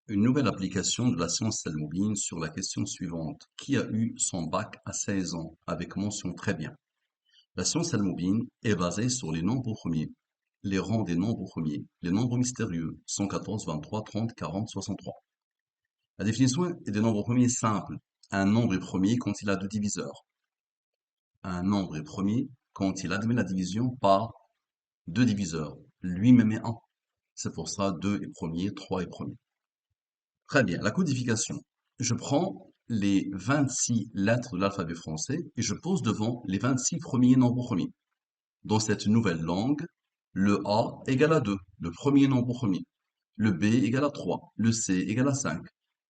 Une nouvelle application de la science salmobine sur la question suivante. Qui a eu son bac à 16 ans avec mention très bien? La science salmobine est basée sur les nombres premiers, les rangs des nombres premiers, les nombres mystérieux 114, 23, 30, 40, 63. La définition des nombres premiers est simple. Un nombre est premier quand il a deux diviseurs. Un nombre est premier quand il admet la division par deux diviseurs. Lui-même est un. C'est pour ça 2 est premier, 3 est premier. Très bien, la codification. Je prends les 26 lettres de l'alphabet français et je pose devant les 26 premiers nombres premiers. Dans cette nouvelle langue, le A égale à 2, le premier nombre premier. Le B égale à 3, le C égale à 5.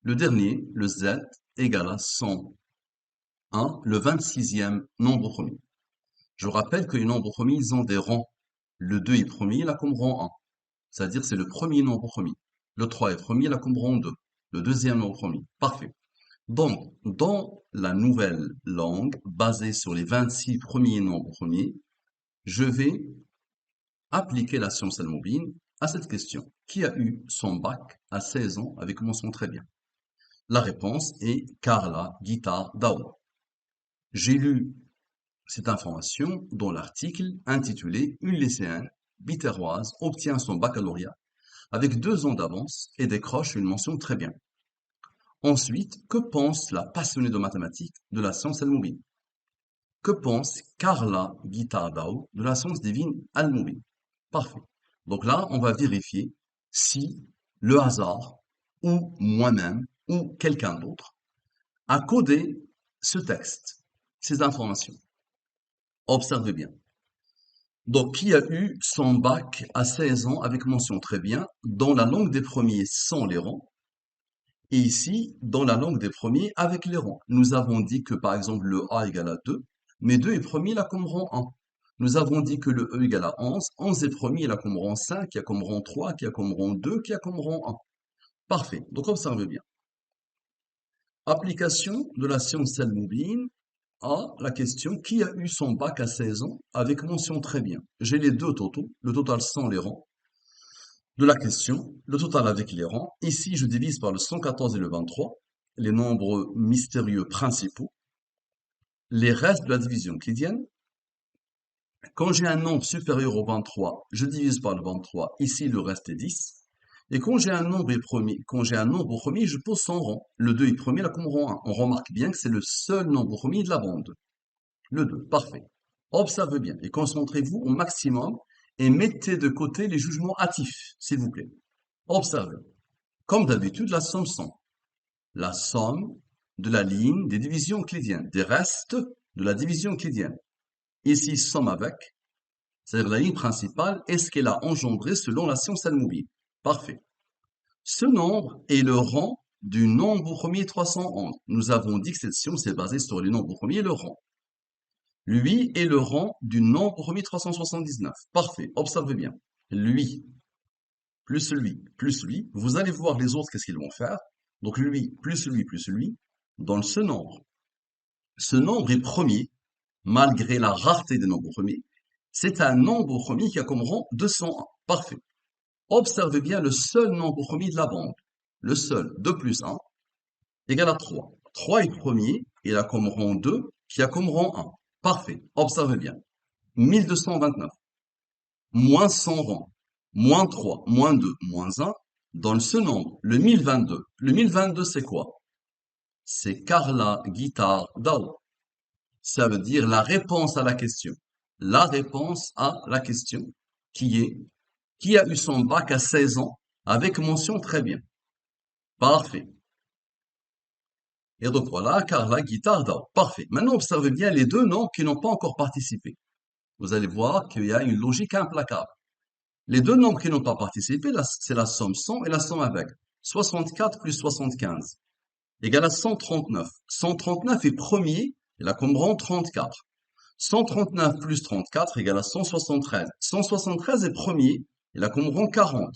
Le dernier, le Z, égale à 101, le 26e nombre premier. Je rappelle que les nombres premiers, ils ont des rangs. Le 2 est premier, il a comme rang 1. C'est-à-dire c'est le premier nombre premier. Le 3 est premier, il a comme rang 2. Le deuxième nombre premier. Parfait. Donc, dans la nouvelle langue, basée sur les 26 premiers nombres premiers, je vais appliquer la science salmobine à cette question. Qui a eu son bac à 16 ans avec mention très bien? La réponse est Carla Guitare Dao. J'ai lu cette information dans l'article intitulé Une lycéenne biterroise obtient son baccalauréat avec 2 ans d'avance et décroche une mention très bien. Ensuite, que pense la passionnée de mathématiques de la science salmobine? Que pense Carla Guitardao de la science divine Al-Moubin? Parfait. Donc là, on va vérifier si le hasard, ou moi-même, ou quelqu'un d'autre, a codé ce texte, ces informations. Observez bien. Donc, qui a eu son bac à 16 ans avec mention très bien, dans la langue des premiers sans les rangs, et ici, dans la langue des premiers avec les rangs. Nous avons dit que, par exemple, le A égale à 2, mais 2 est premier, là comme rang 1. Nous avons dit que le E égale à 11, 11 est premier, là comme rang 5, qui a comme rang 3, qui a comme rang 2, qui a comme rang 1. Parfait. Donc, observez bien. Application de la science salmobine à la question qui a eu son bac à 16 ans avec mention très bien. J'ai les deux totaux, le total sans les rangs de la question, le total avec les rangs. Ici, je divise par le 114 et le 23, les nombres mystérieux principaux, les restes de la division euclidienne. Quand j'ai un nombre supérieur au 23, je divise par le 23. Ici, le reste est 10. Et quand j'ai un nombre premier, je pose son rang. Le 2 est premier, là comme rang 1. On remarque bien que c'est le seul nombre premier de la bande. Le 2, parfait. Observez bien et concentrez-vous au maximum et mettez de côté les jugements hâtifs, s'il vous plaît. Observez. Comme d'habitude, la somme 100. La somme de la ligne des divisions euclidiennes, des restes de la division euclidienne. Ici, somme avec, c'est-à-dire la ligne principale, est ce qu'elle a engendré selon la science Al-Moubine. Parfait. Ce nombre est le rang du nombre premier 311. Nous avons dit que cette science est basée sur les nombres premiers et le rang. Lui est le rang du nombre premier 379. Parfait. Observez bien. Lui, plus lui. Vous allez voir les autres, qu'est-ce qu'ils vont faire. Donc lui, plus lui, dans ce nombre. Ce nombre est premier, malgré la rareté des nombres premiers. C'est un nombre premier qui a comme rang 201. Parfait. Observez bien le seul nombre premier de la bande. Le seul, 2 plus 1, égale à 3. 3 est premier, il a comme rang 2, qui a comme rang 1. Parfait. Observez bien. 1229, moins 100 rangs, moins 3, moins 2, moins 1, dans ce nombre, le 1022. Le 1022, c'est quoi? C'est Carla Guitare Dao. Ça veut dire la réponse à la question. La réponse à la question qui est qui a eu son bac à 16 ans avec mention très bien. Parfait. Et donc voilà, Carla Guitare Dao. Parfait. Maintenant, observez bien les deux noms qui n'ont pas encore participé. Vous allez voir qu'il y a une logique implacable. Les deux nombres qui n'ont pas participé, c'est la somme 100 et la somme avec. 64 plus 75 égale à 139. 139 est premier, il a comme rang 34. 139 plus 34 égale à 173. 173 est premier, il a comme rang 40.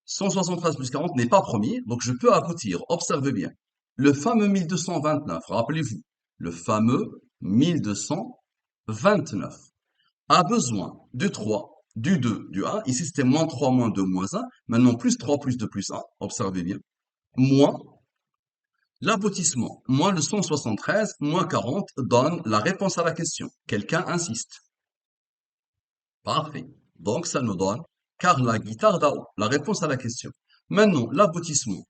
173 plus 40 n'est pas premier, donc je peux aboutir. Observez bien. Le fameux 1229, rappelez-vous, le fameux 1229 a besoin du 3, du 2, du 1. Ici, c'était moins 3, moins 2, moins 1. Maintenant, plus 3, plus 2, plus 1. Observez bien. moins l'aboutissement, moins le 173, moins 40 donne la réponse à la question. Quelqu'un insiste. Parfait. Donc, ça nous donne Carla guitare d'Ao, la réponse à la question. Maintenant, l'aboutissement.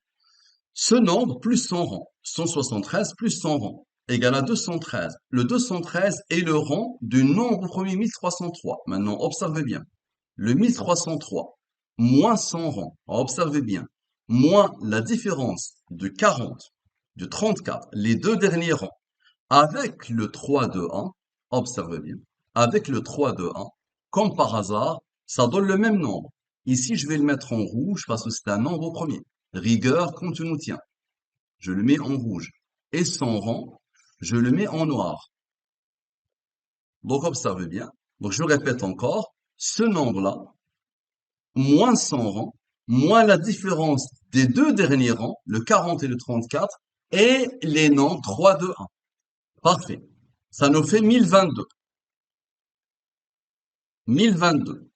Ce nombre plus son rang, 173 plus son rang, égale à 213. Le 213 est le rang du nombre premier 1303. Maintenant, observez bien. Le 1303 moins son rang, observez bien, moins la différence de 40, de 34, les deux derniers rangs, avec le 3 de 1, observez bien, avec le 3 de 1, comme par hasard, ça donne le même nombre. Ici, je vais le mettre en rouge parce que c'est un nombre au premier. Rigueur quand tu nous tiens. Je le mets en rouge. Et son rang, je le mets en noir. Donc, observez bien. Donc, je répète encore, ce nombre-là, moins son rang, moins la différence des deux derniers rangs, le 40 et le 34, et les nombres 3, 2, 1. Parfait. Ça nous fait 1022. 1022.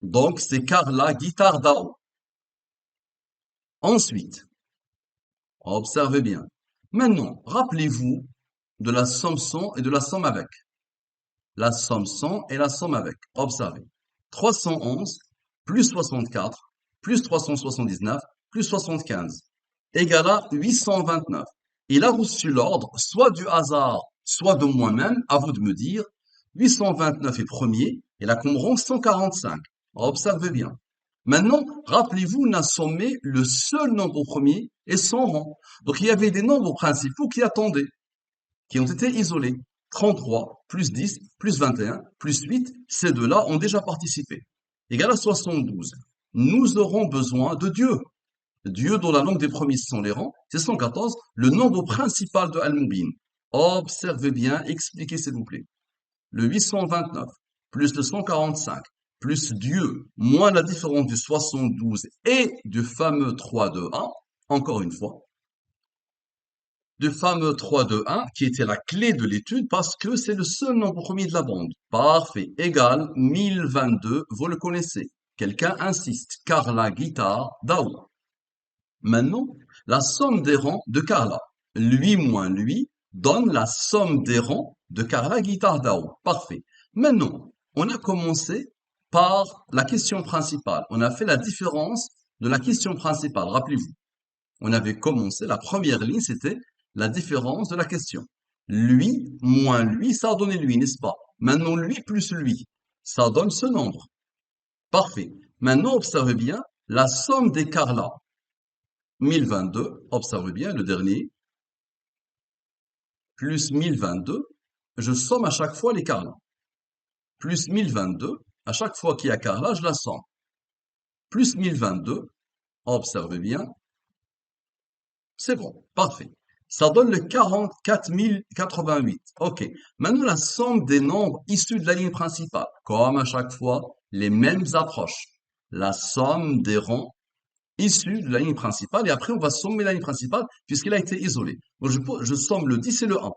Donc, c'est Carla, guitare d'Ao. Ensuite, observez bien. Maintenant, rappelez-vous de la somme sans et de la somme avec. La somme sans et la somme avec. Observez. 311 plus 64 plus 379 plus 75 égale à 829. Il a reçu l'ordre soit du hasard, soit de moi-même, à vous de me dire. 829 est premier et la comme rang 145. Observez bien. Maintenant, rappelez-vous, on a sommé le seul nombre premier et son rang. Donc il y avait des nombres principaux qui attendaient, qui ont été isolés. 33 plus 10 plus 21 plus 8, ces deux-là ont déjà participé. Égal à 72. Nous aurons besoin de Dieu. Dieu dont la langue des premiers sont les rangs, c'est 114, le nombre principal de Al-Mubin. Observez bien, expliquez s'il vous plaît. Le 829 plus le 145 plus Dieu moins la différence du 72 et du fameux 3 de 1, encore une fois, du fameux 3 de 1 qui était la clé de l'étude parce que c'est le seul nombre premier de la bande. Parfait. Égal 1022, vous le connaissez. Quelqu'un insiste. Carla guitare d'Ao. Maintenant, la somme des rangs de Carla. Lui moins lui donne la somme des rangs de Carla guitare d'Ao. Parfait. Maintenant, on a commencé par la question principale. On a fait la différence de la question principale. Rappelez-vous. On avait commencé, la première ligne, c'était la différence de la question. Lui moins lui, ça a donné lui, n'est-ce pas? Maintenant, lui plus lui, ça donne ce nombre. Parfait. Maintenant, observez bien la somme des Carla. 1022, observez bien le dernier, plus 1022, je somme à chaque fois les Carla. Plus 1022, à chaque fois qu'il y a Carla, je la somme. Plus 1022, observez bien, c'est bon, parfait. Ça donne le 44 088. OK. Maintenant, la somme des nombres issus de la ligne principale. Comme à chaque fois, les mêmes approches. La somme des rangs issus de la ligne principale. Et après, on va sommer la ligne principale puisqu'elle a été isolée. Donc, je somme le 10 et le 1.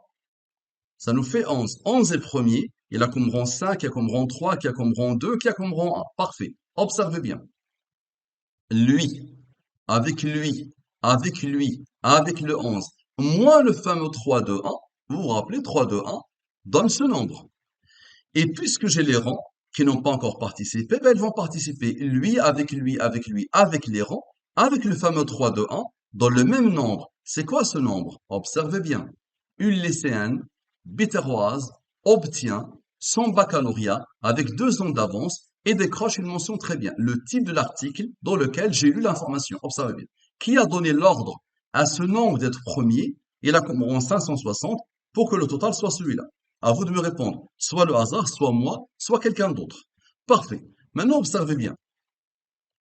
Ça nous fait 11. 11 est premier. Il a comme rang 5, il a comme rang 3, qui a comme rang 2, qui a comme rang 1. Parfait. Observez bien. Lui, avec lui, avec lui, avec le 11, moins le fameux 3 de 1, vous vous rappelez, 3 de 1 donne ce nombre. Et puisque j'ai les rangs qui n'ont pas encore participé, ben, ils vont participer. Lui, avec lui, avec lui, avec les rangs, avec le fameux 3 de 1, dans le même nombre. C'est quoi ce nombre? Observez bien. Une lycéenne, biterroise, obtient son baccalauréat avec 2 ans d'avance et décroche une mention très bien. Le titre de l'article dans lequel j'ai lu l'information. Observez bien. Qui a donné l'ordre à ce nombre d'être premier? Il a comme en 560 pour que le total soit celui-là. À vous de me répondre. Soit le hasard, soit moi, soit quelqu'un d'autre. Parfait. Maintenant, observez bien.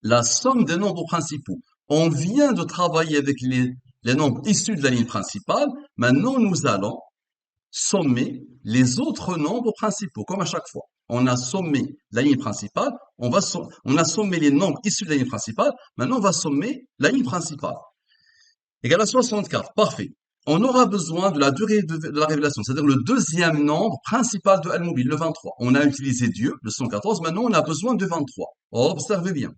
La somme des nombres principaux. On vient de travailler avec les nombres issus de la ligne principale. Maintenant, nous allons sommer les autres nombres principaux, comme à chaque fois. On a sommé la ligne principale, on a sommé les nombres issus de la ligne principale, maintenant on va sommer la ligne principale. Égal à 64, parfait. On aura besoin de la durée de la révélation, c'est-à-dire le deuxième nombre principal de Al-Mobile, le 23. On a utilisé Dieu, le 114, maintenant on a besoin de 23. Observez bien.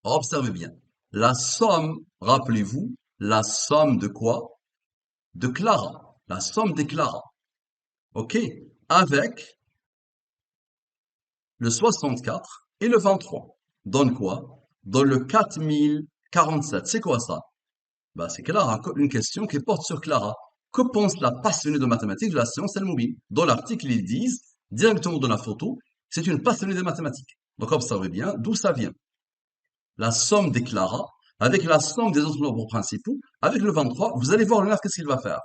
Observez bien. la somme, rappelez-vous, la somme de quoi? De Clara. La somme des Clara. OK? Avec le 64 et le 23. Donne quoi? Donne le 4047. C'est quoi ça? Bah, c'est Clara, une question qui porte sur Clara. Que pense la passionnée de mathématiques de la science elle-mobile? Dans l'article, ils disent, directement de la photo, c'est une passionnée des mathématiques. Donc, observez bien d'où ça vient. La somme des Clara, avec la somme des autres nombres principaux, avec le 23, vous allez voir le 9, qu'est-ce qu'il va faire?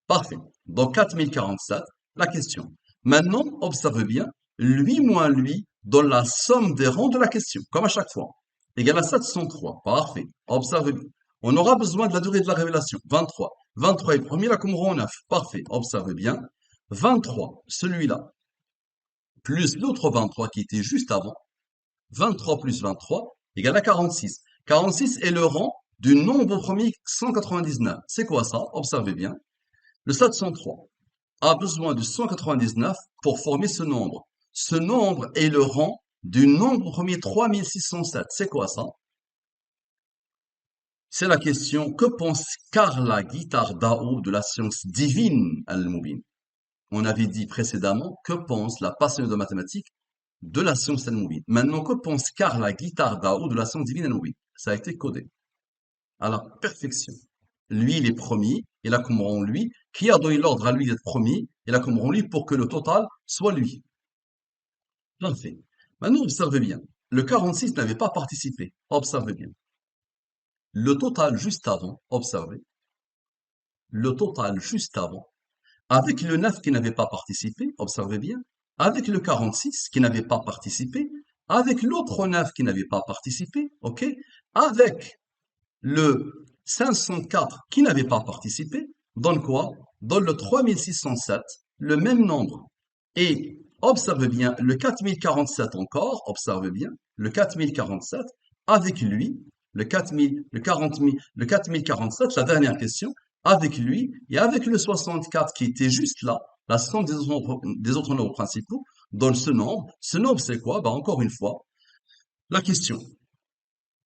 Parfait. Donc, 4047, la question. Maintenant, observez bien, lui moins lui donne la somme des rangs de la question, comme à chaque fois. Égal à 703. Parfait. Observez bien. On aura besoin de la durée de la révélation. 23. 23 est le premier, là, comme rang 9. Parfait. Observez bien. 23, celui-là, plus l'autre 23 qui était juste avant. 23 plus 23 égale à 46. 46 est le rang du nombre premier 199. C'est quoi ça? Observez bien. Le 703 a besoin de 199 pour former ce nombre. Ce nombre est le rang du nombre premier 3607. C'est quoi ça? C'est la question, que pense Carla Guitardao de la science divine al-Mubin? On avait dit précédemment, que pense la passionnée de mathématiques de la science al-Mubin? Maintenant, que pense Carla Guitardao de la science divine al-Mubin? Ça a été codé à la perfection. Lui, il est premier, et là, comme rang lui, qui a donné l'ordre à lui d'être premier, et là, comme rang lui, pour que le total soit lui. Parfait. Maintenant, observez bien. Le 46 n'avait pas participé. Observez bien. Le total juste avant, observez. Le total juste avant, avec le 9 qui n'avait pas participé, observez bien, avec le 46 qui n'avait pas participé, avec l'autre 9 qui n'avait pas participé, ok, avec le 504 qui n'avait pas participé, donne quoi? Donne le 3607, le même nombre. Et observe bien, le 4047 encore, observe bien, le 4047, avec lui, le 4000, le 40 000, le 4047, la dernière question, avec lui et avec le 64 qui était juste là, la somme des autres nombres principaux, donne ce nombre. Ce nombre, c'est quoi? Bah, encore une fois, la question.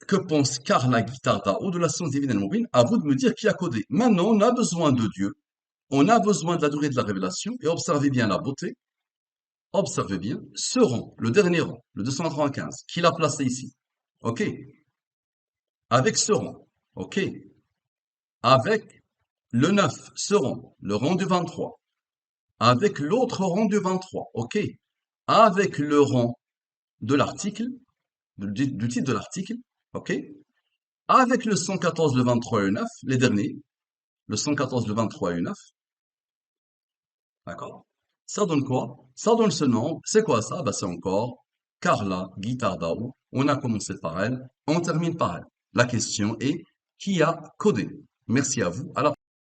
Que pense Carla Guitardao de la science divine et mobile? À vous de me dire qui a codé. Maintenant, on a besoin de Dieu. On a besoin de la durée de la révélation. Et observez bien la beauté. Observez bien ce rang, le dernier rang, le 295, qu'il a placé ici. OK? Avec ce rang. OK? Avec le 9, ce rang, le rang du 23. Avec l'autre rang du 23. OK? Avec le rang de l'article, du titre de l'article. OK? Avec le 114, le 23 et le 9, les derniers. Le 114, le 23 et le 9. D'accord? Ça donne quoi? Ça donne ce nombre. C'est quoi ça? Bah, c'est encore Carla Guitardao. On a commencé par elle, on termine par elle. La question est, qui a codé? Merci à vous. À la